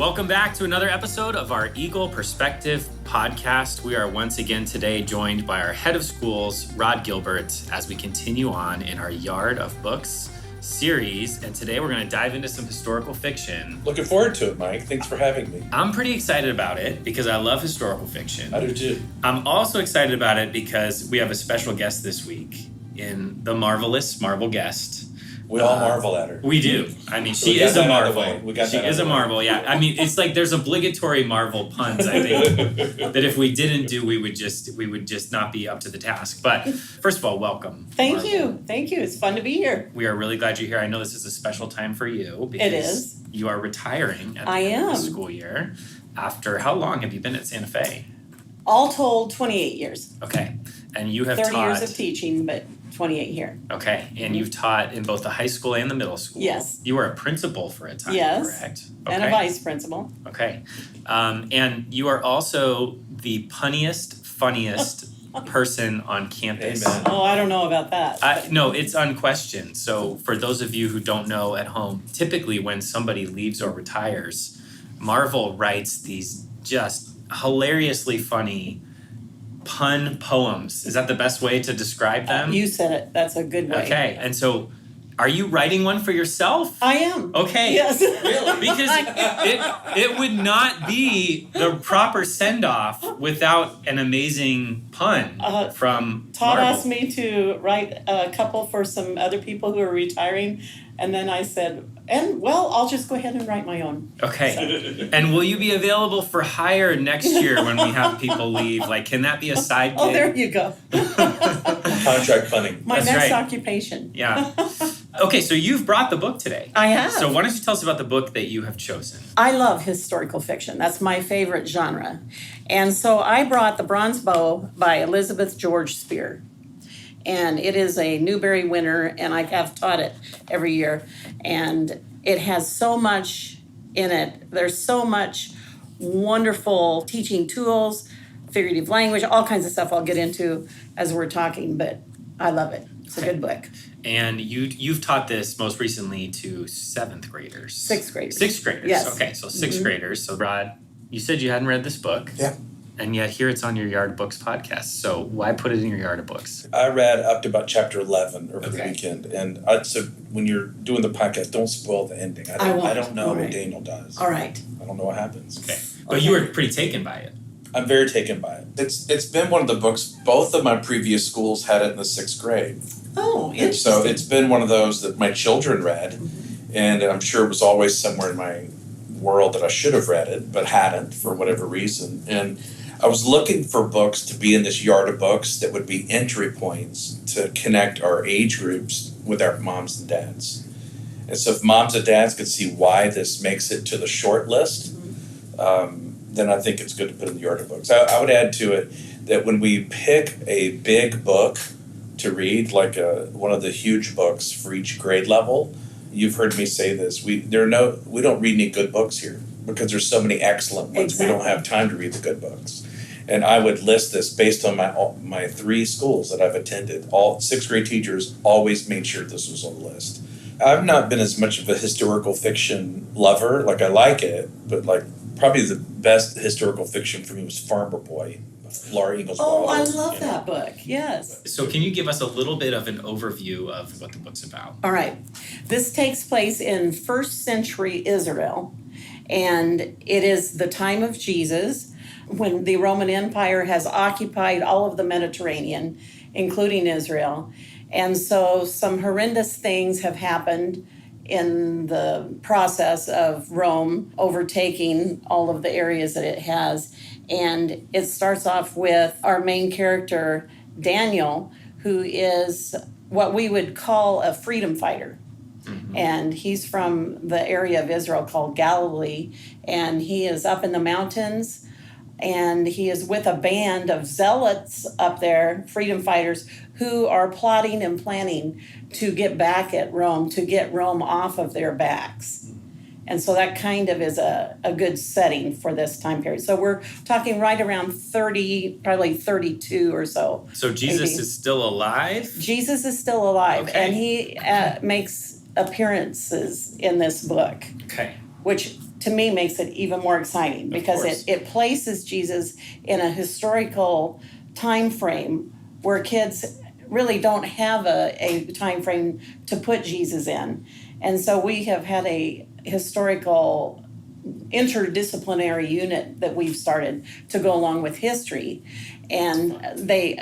Welcome back to another episode of our Eagle Perspective podcast. We are once again today joined by our head of schools, Rod Gilbert, as we continue on in our Yard of Books series. And today we're going to dive into some historical fiction. Looking forward to it, Mike. Thanks for having me. I'm pretty excited about it because I love historical fiction. I do too. I'm also excited about it because we have a special guest this week in the marvelous Marvel Gest. We all marvel at her. We do. I mean, she is a marvel. She is a marvel, yeah. I mean, it's like there's obligatory Marvel puns, I think, that if we didn't do, we would just not be up to the task. But first of all, welcome. Thank you. It's fun to be here. We are really glad you're here. I know this is a special time for you because it is. You are retiring at the end of the school year. After how long have you been at Santa Fe? All told, 28 years. Okay. And you have 30 years of teaching, but 28 here. Okay. And you've taught in both the high school and the middle school. Yes. You were a principal for a time, yes. Correct? Okay. And a vice principal. Okay. And you are also the funniest person on campus. Amen. Oh, I don't know about that. No, it's unquestioned. So for those of you who don't know at home, typically when somebody leaves or retires, Marvel writes these just hilariously funny pun poems. Is that the best way to describe them? You said it. That's a good way. Okay. And so are you writing one for yourself? I am. Okay. Yes. Really? Because it would not be the proper send-off without an amazing pun from Todd Marvel. asked me to write a couple for some other people who are retiring, and then I said, I'll just go ahead and write my own. Okay. So. And will you be available for hire next year when we have people leave? Like, can that be a side gig? Oh, there you go. Contract punning. My That's next right. occupation. Yeah. Okay, so you've brought the book today. I have. So why don't you tell us about the book that you have chosen? I love historical fiction. That's my favorite genre. And so I brought The Bronze Bow by Elizabeth George Speare. And it is a Newbery winner, and I have taught it every year. And it has so much in it. There's so much wonderful teaching tools, figurative language, all kinds of stuff I'll get into as we're talking, but I love it. It's a good book. And you've taught this most recently to seventh graders. Sixth graders. Sixth graders. Yes. Okay, so sixth graders. So Rod, you said you hadn't read this book. Yeah. And yet here it's on your Yard of Books podcast. So why put it in your Yard of Books? I read up to about chapter 11 over the Okay. weekend. And so when you're doing the podcast, don't spoil the ending. I won't. I don't know All right. what Daniel does. All right. I don't know what happens. Okay. But you were pretty taken by it. I'm very taken by it. It's been one of the books, both of my previous schools had it in the 6th grade. Oh, And interesting. so it's been one of those that my children read. And I'm sure it was always somewhere in my world that I should have read it, but hadn't for whatever reason. And I was looking for books to be in this Yard of Books that would be entry points to connect our age groups with our moms and dads. And so if moms and dads could see why this makes it to the short list, then I think it's good to put in the Yard of Books. I would add to it that when we pick a big book to read, like one of the huge books for each grade level, you've heard me say this, we don't read any good books here because there's so many excellent ones. Exactly. We don't have time to read the good books. And I would list this based on my 3 schools that I've attended. All 6th grade teachers always made sure this was on the list. I've not been as much of a historical fiction lover. Like, I like it, but like probably the best historical fiction for me was Farmer Boy, Laura Ingalls Oh, Wilder. I love that book. Yes. So can you give us a little bit of an overview of what the book's about? All right. This takes place in 1st century Israel, and it is the time of Jesus when the Roman Empire has occupied all of the Mediterranean, including Israel. And so some horrendous things have happened in the process of Rome overtaking all of the areas that it has. And it starts off with our main character, Daniel, who is what we would call a freedom fighter. Mm-hmm. And he's from the area of Israel called Galilee, and he is up in the mountains, and he is with a band of zealots up there, freedom fighters, who are plotting and planning to get back at Rome, to get Rome off of their backs. And so that kind of is a good setting for this time period. So we're talking right around 30, probably 32 or so. So Jesus maybe. is still alive? Jesus is still alive, Okay. and he makes appearances in this book, Okay. which to me makes it even more exciting because it places Jesus in a historical time frame where kids really don't have a time frame to put Jesus in. And so we have had a historical interdisciplinary unit that we've started to go along with history, and they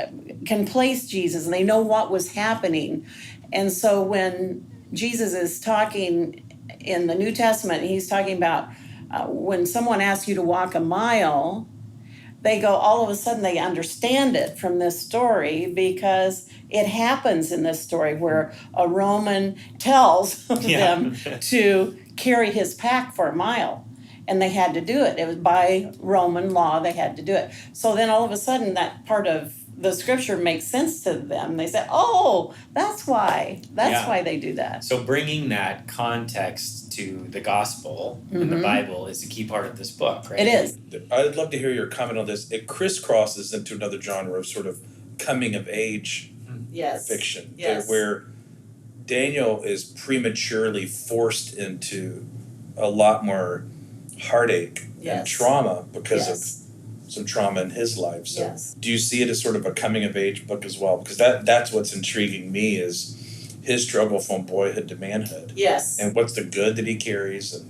can place Jesus and they know what was happening. And so when Jesus is talking in the New Testament, he's talking about when someone asks you to walk a mile, they go, all of a sudden they understand it from this story because it happens in this story where a Roman tells them to carry his pack for a mile. And they had to do it. It was by Roman law, they had to do it. So then all of a sudden that part of the scripture makes sense to them. They say, oh, that's why. That's why they do that. So bringing that context to the gospel in the Bible is a key part of this book, right? It is. I'd love to hear your comment on this. It crisscrosses into another genre of sort of coming of age fiction, where Daniel is prematurely forced into a lot more heartache and trauma because of some trauma in his life. So do you see it as sort of a coming of age book as well? Because that's what's intriguing me is his struggle from boyhood to manhood. Yes. And what's the good that he carries and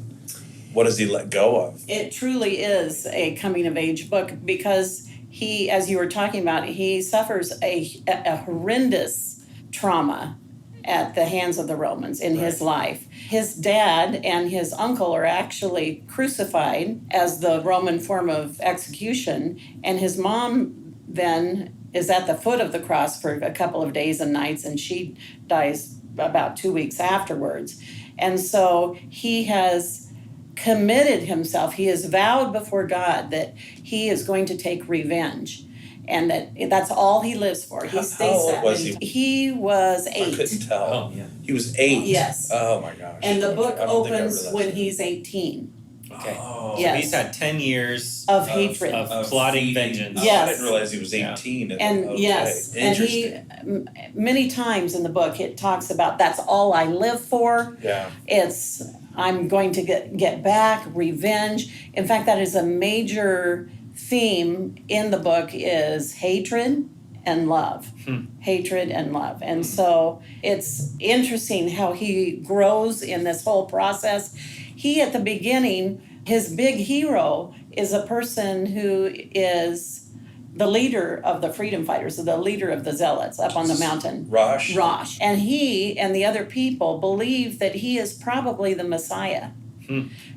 what does he let go of? It truly is a coming of age book because he, as you were talking about, he suffers a horrendous trauma at the hands of the Romans in his life. His dad and his uncle are actually crucified as the Roman form of execution, and his mom then is at the foot of the cross for a couple of days and nights, and she dies about 2 weeks afterwards. And so he has committed himself, he has vowed before God that he is going to take revenge. And that's all he lives for. He states how old that. was he? He was 8. I couldn't tell. He was 8? Yes. Oh my gosh. And the book I don't think I opens realized when that. he's 18. Okay. Oh. So Yes. he's had 10 years Of hatred. of plotting vengeance. Yes. I didn't realize he was 18. And Okay. yes, and he, Interesting. many times in the book, it talks about that's all I live for. Yeah. It's, I'm going to get back, revenge. In fact, that is a major theme in the book is hatred and love. Hatred and love. And so it's interesting how he grows in this whole process. He, at the beginning, his big hero is a person who is the leader of the freedom fighters, the leader of the zealots up on the mountain. Rosh. And he and the other people believe that he is probably the Messiah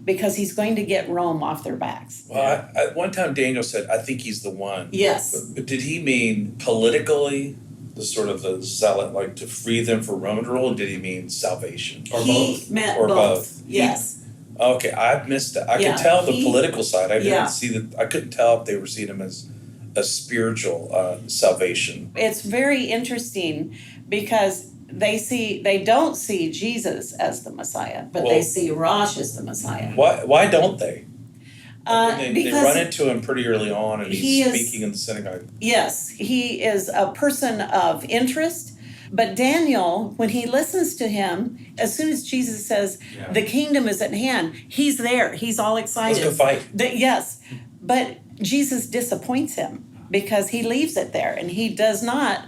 because he's going to get Rome off their backs. Well, at one time Daniel said, I think he's the one. Yes. But did he mean politically, the sort of the zealot, like to free them for Roman rule, or did he mean salvation? Or he meant Or both. Yes. Okay, I missed that. I could tell the political side. I didn't see that. I couldn't tell if they were seeing him as a spiritual salvation. It's very interesting because they don't see Jesus as the Messiah, but they see Rosh as the Messiah. Why don't they? They Because run into him pretty early on, and he's speaking in the synagogue. Yes, he is a person of interest. But Daniel, when he listens to him, as soon as Jesus says, the kingdom is at hand, he's there. He's all excited. Let's go fight. Yes, but Jesus disappoints him because he leaves it there and he does not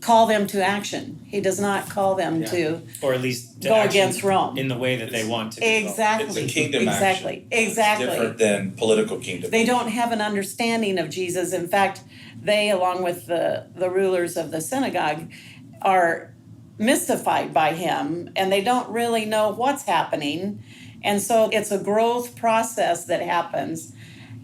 call them to action. He does not call them to or at least to go action against Rome. in the way that they want to. Exactly. It's a kingdom action. Exactly. It's different than political kingdom. They don't have an understanding of Jesus. In fact, they, along with the rulers of the synagogue, are mystified by him and they don't really know what's happening. And so it's a growth process that happens.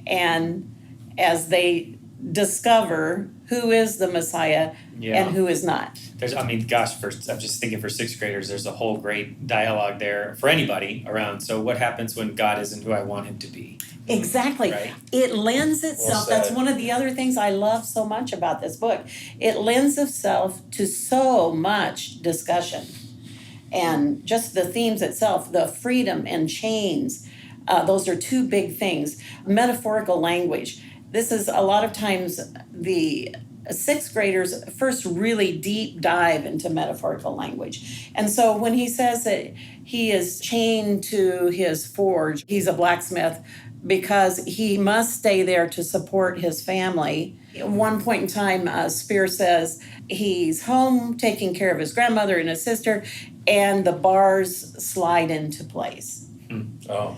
And as they discover who is the Messiah and who is not. I'm just thinking for 6th graders, there's a whole great dialogue there for anybody around. So what happens when God isn't who I want him to be? Exactly. Right. It lends itself, that's one of the other things I love so much about this book. It lends itself to so much discussion. And just the themes itself, the freedom and chains, those are two big things. Metaphorical language. This is a lot of times the sixth graders first really deep dive into metaphorical language. And so when he says that he is chained to his forge, he's a blacksmith because he must stay there to support his family. At one point in time, Speare says he's home taking care of his grandmother and his sister, and the bars slide into place. Oh.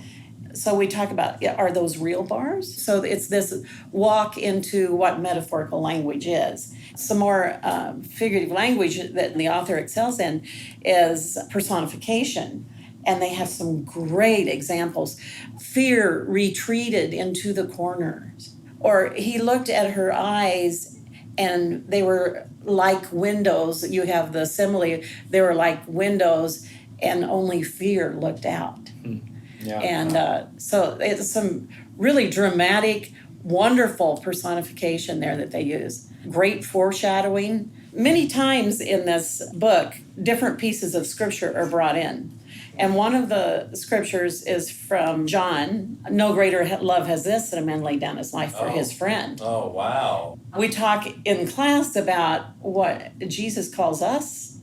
So we talk about, are those real bars? So it's this walk into what metaphorical language is. Some more figurative language that the author excels in is personification. And they have some great examples. Fear retreated into the corners. Or he looked at her eyes and they were like windows. You have the simile, they were like windows and only fear looked out. Yeah. And so it's some really dramatic, wonderful personification there that they use. Great foreshadowing. Many times in this book, different pieces of scripture are brought in. And one of the scriptures is from John. No greater love has this than a man laid down his life for his friend. Oh, wow. We talk in class about what Jesus calls us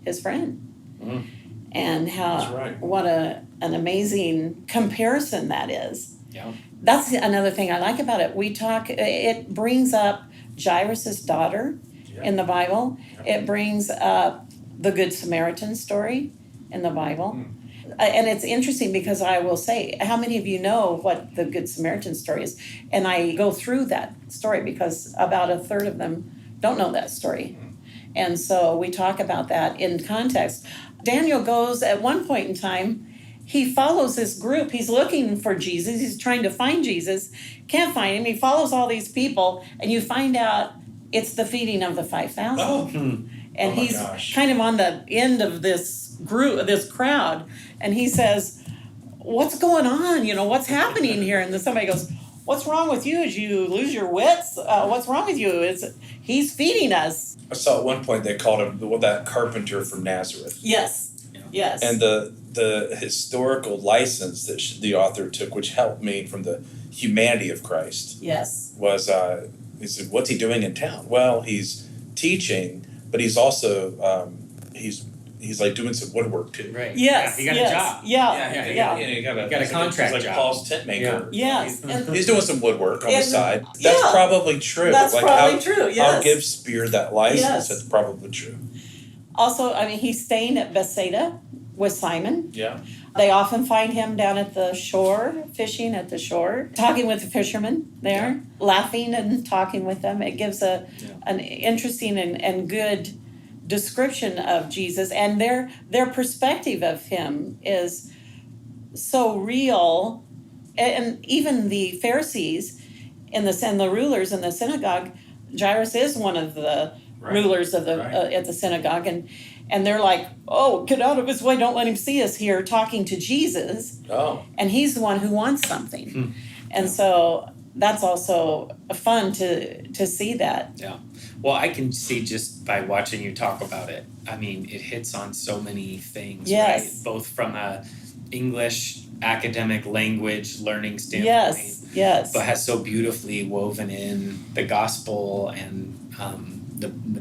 his friend. Mm. And how That's right. what an amazing comparison that is. Yeah. That's another thing I like about it. It brings up Jairus' daughter in the Bible. It brings up the Good Samaritan story in the Bible. And it's interesting because I will say, how many of you know what the Good Samaritan story is? And I go through that story because about a third of them don't know that story. And so we talk about that in context. Daniel goes at one point in time, he follows this group. He's looking for Jesus. He's trying to find Jesus. Can't find him. He follows all these people, and you find out it's the feeding of the 5,000. Oh. And Oh my he's gosh. kind of on the end of this group, this crowd, and he says, "What's going on? What's happening here?" And then somebody goes, "What's wrong with you? Did you lose your wits? What's wrong with you? He's feeding us." I saw at one point they called him that carpenter from Nazareth. Yes. Yes. And the historical license that the author took, which helped me from the humanity of Christ, Yes. was he said, "What's he doing in town?" Well, he's teaching, but he's also he's like doing some woodwork too. Right. Yes. Yeah, he got yes. a job. Yeah. He got a contract he's like job. Paul's tent maker. Yes. And He's doing some woodwork on the And- side. That's yeah. probably true. That's like probably I'll, true. I'll Yes. give Speare that license. Yes. That's probably true. Also, he's staying at Bethsaida with Simon. Yeah. They often find him down at the shore, fishing at the shore, talking with the fishermen there, laughing and talking with them. It gives an interesting and good description of Jesus, and their perspective of him is so real. And even the Pharisees and the rulers in the synagogue, Jairus is one of the rulers of the at the synagogue, and they're like, "Oh, get out of his way! Don't let him see us here talking to Jesus." Oh. And he's the one who wants something, and so that's also fun to see that. Yeah. Well, I can see just by watching you talk about it. I mean, it hits on so many things, Yes. right? Both from a English academic language learning standpoint, Yes. but has so beautifully woven in the gospel and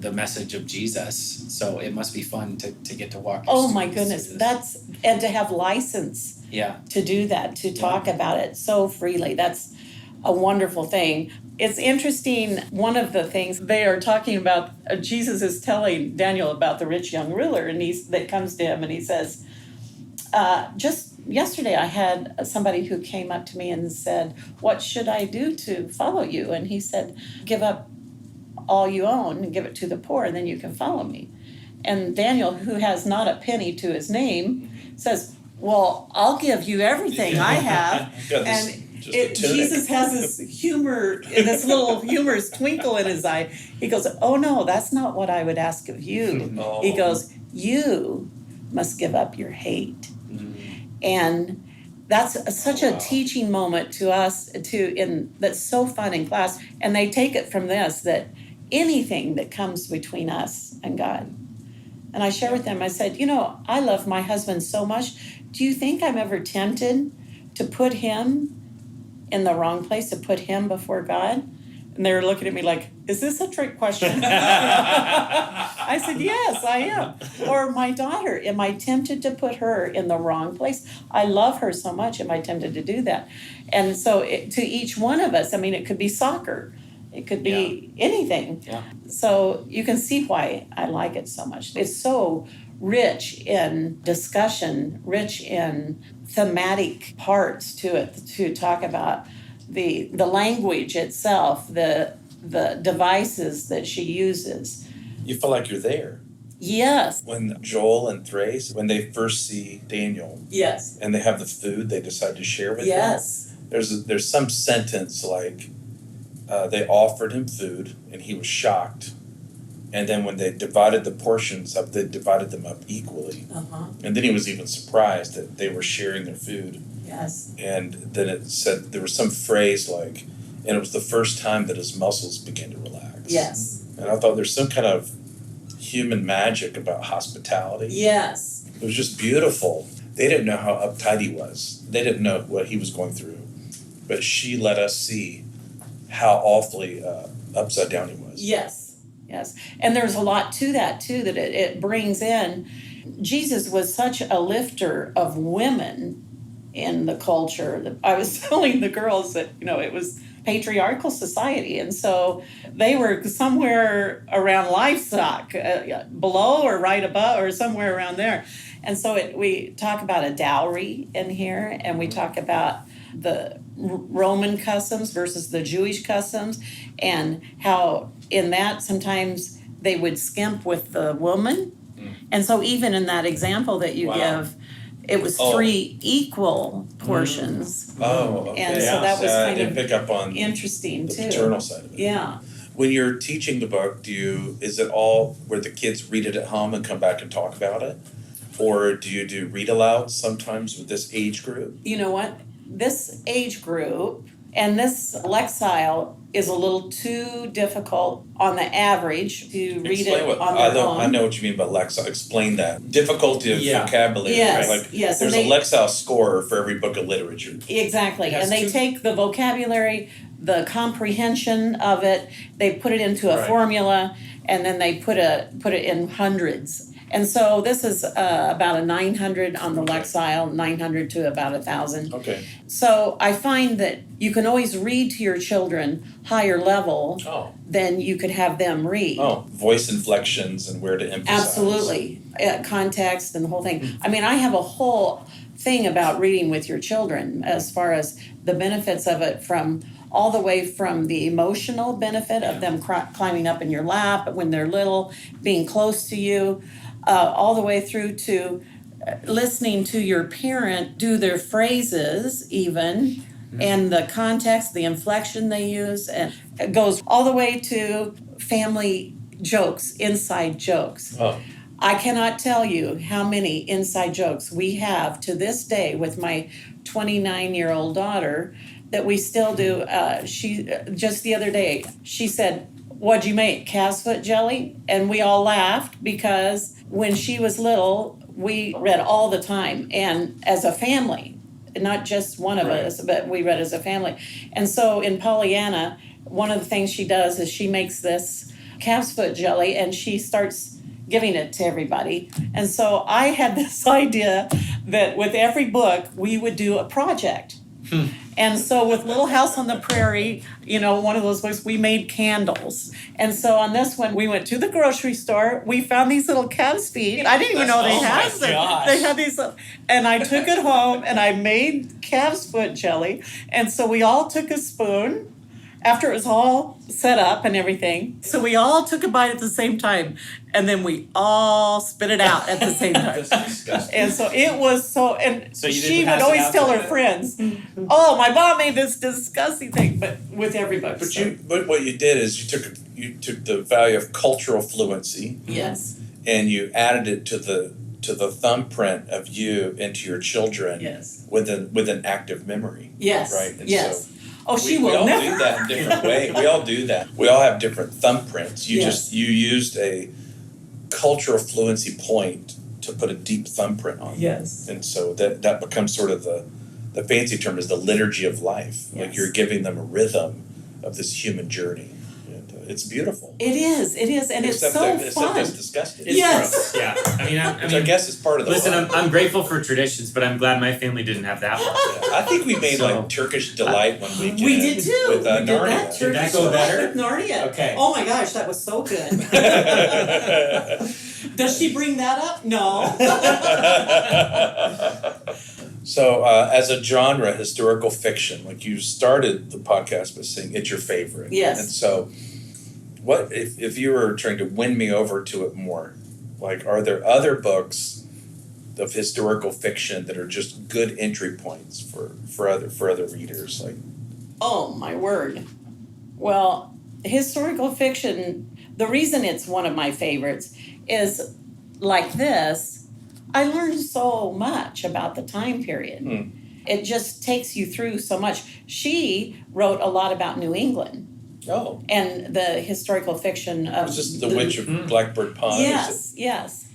the message of Jesus. So it must be fun to get to walk. your Oh my students goodness, through this. and to have license to do that, to talk about it so freely. That's a wonderful thing. It's interesting, one of the things they are talking about, Jesus is telling Daniel about the rich young ruler, and that comes to him and he says, just yesterday I had somebody who came up to me and said, "What should I do to follow you?" And he said, "Give up all you own and give it to the poor, and then you can follow me." And Daniel, who has not a penny to his name, says, "Well, I'll give you everything I have." Got this, And just a tunic. Jesus has this this little humorous twinkle in his eye. He goes, "Oh no, that's not what I would ask of you." Oh. He goes, "You must give up your hate." And that's such a teaching moment to us that's so fun in class. And they take it from this, that anything that comes between us and God. And I share with them, I said, I love my husband so much. Do you think I'm ever tempted to put him in the wrong place, to put him before God? And they were looking at me like, is this a trick question? I said, yes, I am. Or my daughter, am I tempted to put her in the wrong place? I love her so much. Am I tempted to do that? And so to each one of us, I mean, it could be soccer. It could be anything. Yeah. So you can see why I like it so much. It's so rich in discussion, rich in thematic parts to it, to talk about the language itself, the devices that she uses. You feel like you're there. Yes. When Joel and Thrace, when they first see Daniel Yes. and they have the food they decide to share with him, Yes. there's some sentence like, they offered him food and he was shocked. And then when they divided the portions up, they divided them up equally. Uh-huh. And then he was even surprised that they were sharing their food. Yes. And then it said, there was some phrase like, and it was the first time that his muscles began to relax. Yes. And I thought there's some kind of human magic about hospitality. Yes. It was just beautiful. They didn't know how uptight he was. They didn't know what he was going through. But she let us see how awfully upside down he was. Yes. Yes. And there's a lot to that, too, that it brings in. Jesus was such a lifter of women in the culture. I was telling the girls that, it was patriarchal society. And so they were somewhere around livestock, below or right above or somewhere around there. And so we talk about a dowry in here, and we talk about the Roman customs versus the Jewish customs, and how in that sometimes they would skimp with the woman. And so even in that example that you give, it was 3 equal portions. Oh, okay. And so that was I kind didn't of pick up on interesting the too. paternal side of it. Yeah. When you're teaching the book, is it all where the kids read it at home and come back and talk about it? Or do you do read alouds sometimes with this age group? You know what? This age group and this Lexile is a little too difficult on the average to read Explain it on their own. I know what you mean by Lexile. Explain that. Difficulty of vocabulary. Yes, right? Like, yes. There's a Lexile score for every book of literature. Exactly. Yes, And they take the vocabulary, the comprehension of it, they put it into a formula, and then they put it in hundreds. And so this is about a 900 on the Lexile, 900 to about 1,000. Okay. So I find that you can always read to your children higher level than you could have them read. Oh, voice inflections and where to emphasize. Absolutely. Context and the whole thing. I mean, I have a whole thing about reading with your children as far as the benefits of it, from all the way from the emotional benefit of them climbing up in your lap when they're little, being close to you, all the way through to listening to your parent do their phrases even, and the context, the inflection they use, and it goes all the way to family jokes, inside jokes. Oh. I cannot tell you how many inside jokes we have to this day with my 29-year-old daughter that we still do. She just the other day, she said, "What'd you make? Calf's foot jelly?" And we all laughed because when she was little, we read all the time, and as a family, not just one of us, but we read as a family. And so in Pollyanna, one of the things she does is she makes this calf's foot jelly, and she starts giving it to everybody. And so I had this idea that with every book, we would do a project. And so with Little House on the Prairie, one of those books, we made candles. And so on this one, we went to the grocery store. We found these little calf's feet. I didn't even know they had them. Gosh. They had these, and I took it home and I made calf's foot jelly. And so we all took a spoon after it was all set up and everything. So we all took a bite at the same time, and then we all spit it out at the same time. That's disgusting. And so it was and So you didn't she pass would it always out tell to her the- friends, "Oh, my mom made this disgusting thing," but with every book. But what you did is you took the value of cultural fluency Yes. and you added it to the thumbprint of you into your children Yes. with an active memory. Yes. Right. And Yes. so Oh, she we will all never. do that in different ways. We all do that. We all have different thumbprints. You used a cultural fluency point to put a deep thumbprint on. Yes. And so that becomes sort of the fancy term is the liturgy of life. Like Yes. you're giving them a rhythm of this human journey. And it's beautiful. It is, and it's so Except fun. it's disgusting. It's Yes. gross. Yeah. Which I guess is part of the listen, fun. I'm grateful for traditions, but I'm glad my family didn't have that one. I think we made So- like Turkish delight one weekend. We did too. With We did Narnia. that. Did that go Turkish better? with Narnia. Okay. Oh my gosh, that was so good. Does she bring that up? No. So, as a genre, historical fiction, like you started the podcast by saying it's your favorite. Yes. And so, what if you were trying to win me over to it more? Like, are there other books of historical fiction that are just good entry points for other readers? Like, Oh my word. Well, historical fiction, the reason it's one of my favorites is like this. I learned so much about the time period. It just takes you through so much. She wrote a lot about New England oh, and the historical fiction of it's just the Witch of Blackbird Pond. Yes.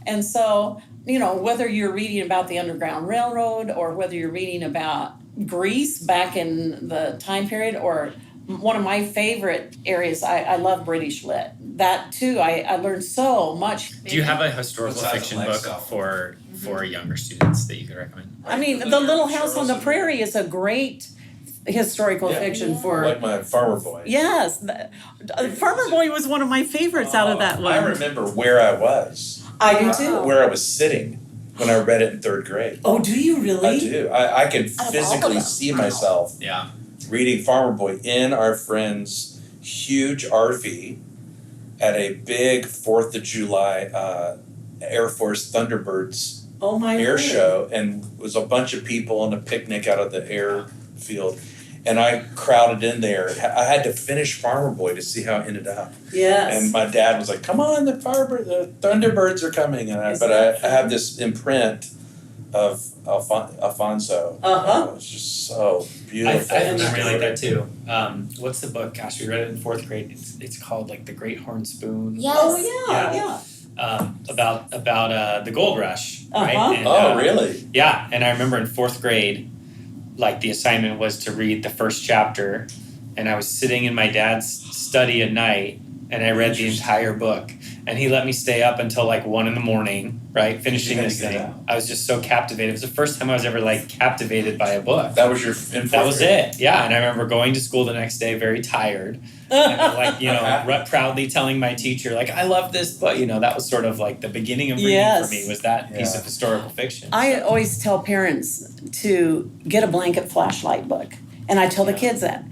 And so, whether you're reading about the Underground Railroad or whether you're reading about Greece back in the time period, or one of my favorite areas, I love British Lit. That too, I learned so much. Do you have a historical Besides fiction Alexa. book for younger students that you could recommend? I mean, The Little House on the Prairie is a great historical fiction for. Like my Farmer Boy. Yes, Farmer Boy was one of my favorites out of that one. I remember where I was, I do too. where I was sitting when I read it in third grade. Oh, do you really? I do. I can Out of all physically of them. see myself Yeah. reading Farmer Boy in our friend's huge RV at a big 4th of July Air Force Thunderbirds Oh my air word. show, and it was a bunch of people on a picnic out of the airfield. And I crowded in there. I had to finish Farmer Boy to see how it ended up. Yes. And my dad was like, "Come on, the Thunderbirds are coming!" And Isn't that I have this imprint of Alfonso. Uh-huh. It was just so beautiful. I have a memory like that too. What's the book? Gosh, we read it in 4th grade. It's called like The Great Horn Spoon. Yes. Oh yeah. About the gold rush, right? Uh-huh. And, Oh, really? Yeah, and I remember in 4th grade, like the assignment was to read the first chapter, and I was sitting in my dad's study at night, and I read the entire book, and he let me stay up until like 1 a.m, right, finishing You had this to get thing. out. I was just so captivated. It was the first time I was ever like captivated by a book. That was your in That was it, yeah. And I remember going to school the next day very tired, and like proudly telling my teacher like I love this book. That was sort of like the beginning of reading Yes. for me, was that piece Yeah. of historical fiction. I always tell parents to get a blanket flashlight book. And I tell the kids that.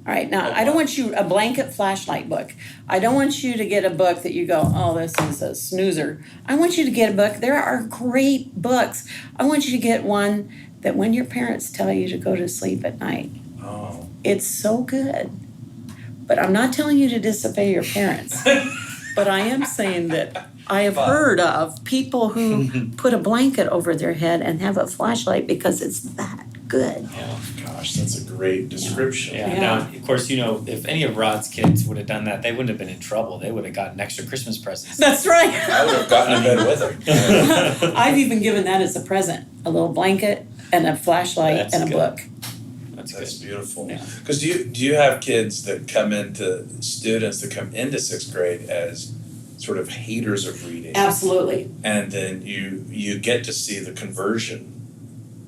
All right, now I don't want you a blanket flashlight book. I don't want you to get a book that you go, oh, this is a snoozer. I want you to get a book. There are great books. I want you to get one that when your parents tell you to go to sleep at night, Oh. it's so good. But I'm not telling you to disobey your parents. But I am saying that I have heard of people who put a blanket over their head and have a flashlight because it's that good. Oh gosh, that's a great description. Yeah. Yeah. Now, of course, if any of Rod's kids would have done that, they wouldn't have been in trouble. They would have gotten extra Christmas presents. That's right. I would have gotten in bed with him. I've even given that as a present, a little blanket and a flashlight That's and a good. book. That's That's good. beautiful. Yeah. Because do you have kids that come into students that come into 6th grade as sort of haters of reading, Absolutely. and then you get to see the conversion.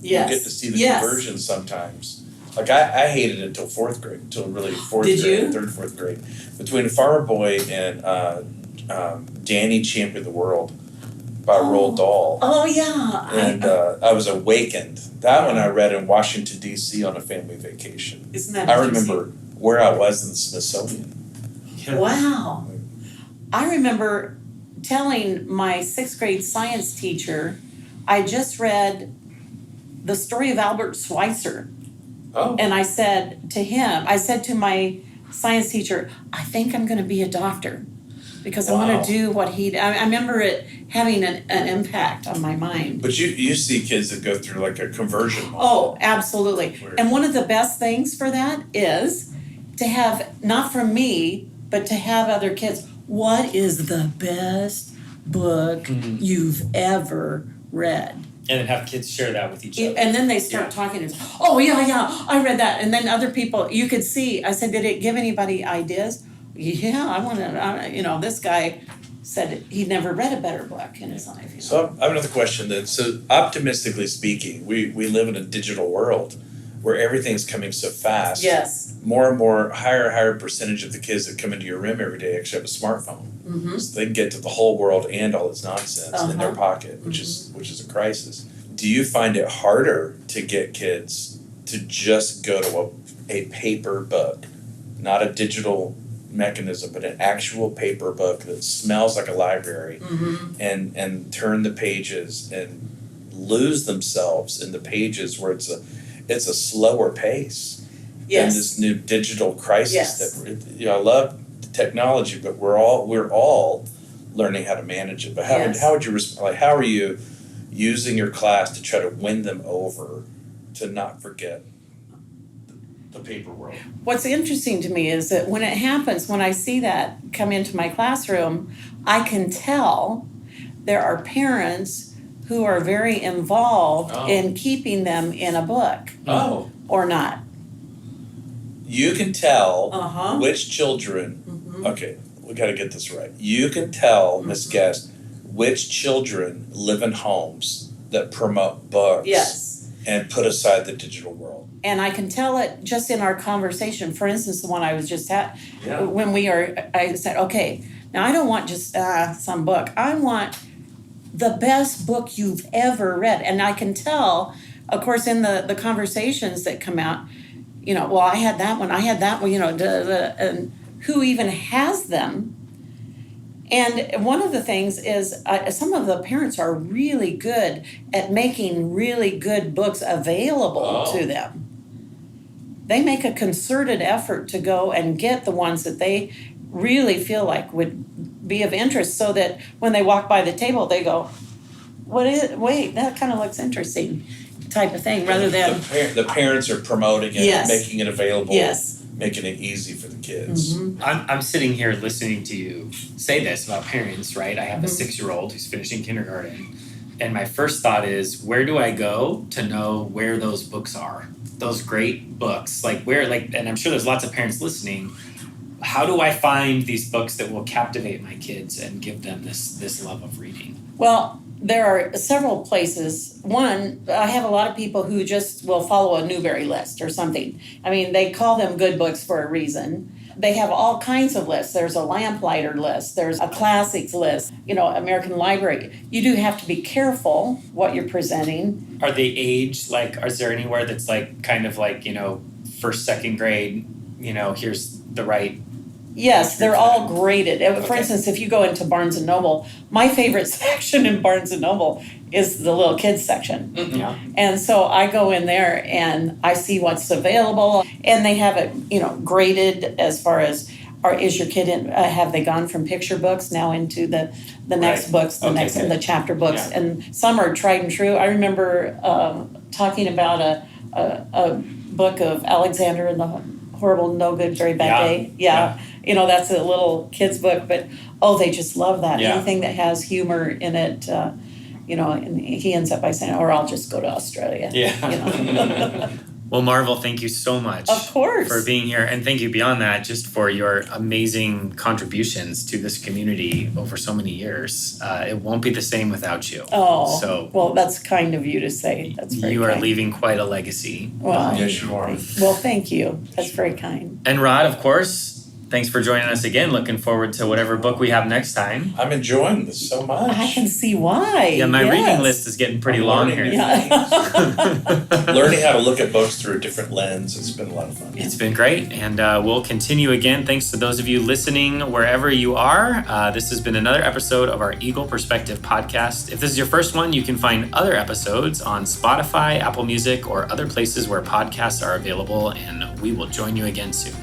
Yes. You get to see the Yes. conversion sometimes. Like I hated it until 4th grade, until really 4th Did grade, you? 3rd, 4th grade. Between Farmer Boy and Danny Champion of the World by Roald Dahl. Oh yeah. And I was awakened. That one I read in Washington, D.C. on a family vacation. Isn't that I interesting? remember where I was in the Smithsonian. Wow. I remember telling my 6th grade science teacher, I just read the story of Albert Schweitzer. Oh. And I said to my science teacher, I think I'm going to be a doctor because I Wow. want to do what I remember it having an impact on my mind. But you see kids that go through like a conversion moment. Oh, absolutely. Where- And one of the best things for that is to have, not from me, but to have other kids, what is the best book you've ever read? And then have kids share that with each other. And then they start talking and, oh, yeah, I read that. And then other people, you could see, I said, did it give anybody ideas? Yeah, I want to, this guy said he'd never read a better book in his life. So I have another question then. So optimistically speaking, we live in a digital world where everything's coming so fast. Yes. More and more, higher and higher percentage of the kids that come into your room every day actually have a smartphone. Mm-hmm. So they can get to the whole world and all its nonsense in their pocket, which is a crisis. Do you find it harder to get kids to just go to a paper book, not a digital mechanism, but an actual paper book that smells like a library, and turn the pages and lose themselves in the pages where it's a slower pace than this new digital crisis that I love technology, but we're all learning how to manage it. But how would you respond? How are you using your class to try to win them over to not forget the paper world? What's interesting to me is that when it happens, when I see that come into my classroom, I can tell there are parents who are very involved in keeping them in a book. Or not. You can tell which children, okay, we got to get this right. You can tell, Miss Gest, which children live in homes that promote books and put aside the digital world. And I can tell it just in our conversation. For instance, the one I was just at, I said, okay, now I don't want just some book. I want the best book you've ever read. And I can tell, of course, in the conversations that come out, well, I had that one, and who even has them. And one of the things is some of the parents are really good at making really good books available to them. They make a concerted effort to go and get the ones that they really feel like would be of interest, so that when they walk by the table, they go, wait, that kind of looks interesting, type of thing, rather than... The parents are promoting it, making it available, making it easy for the kids. I'm sitting here listening to you say this about parents, right? I have a 6-year-old who's finishing kindergarten, and my first thought is, where do I go to know where those books are? Those great books, and I'm sure there's lots of parents listening. How do I find these books that will captivate my kids and give them this love of reading? Well, there are several places. One, I have a lot of people who just will follow a Newbery list or something. I mean, they call them good books for a reason. They have all kinds of lists. There's a lamplighter list. There's a classics list. American Library. You do have to be careful what you're presenting. Are they aged? Is there anywhere that's first, second grade, here's the right... Yes, they're all graded. For instance, if you go into Barnes & Noble, my favorite section in Barnes & Noble is the little kids section. And so I go in there and I see what's available, and they have it, graded as far as, is your kid in, have they gone from picture books now into the next books, and the chapter books, and some are tried and true. I remember talking about a book of Alexander and the Horrible, No Good, Very Bad Day. That's a little kid's book, but they just love that. Anything that has humor in it, and he ends up by saying, or I'll just go to Australia. Well, Marvel, thank you so much for being here. And thank you beyond that, just for your amazing contributions to this community over so many years. It won't be the same without you. Well, that's kind of you to say. That's very You are kind. leaving quite a legacy. Well, yes, you are. Well, thank you. That's very kind. And Rod, of course, thanks for joining us again. Looking forward to whatever book we have next time. I'm enjoying this so much. I can see why. Yeah, my reading list is getting pretty long here. Learning how to look at books through a different lens. It's been a lot of fun. It's been great, and we'll continue again. Thanks to those of you listening wherever you are. This has been another episode of our Eagle Perspective podcast. If this is your first one, you can find other episodes on Spotify, Apple Music, or other places where podcasts are available, and we will join you again soon.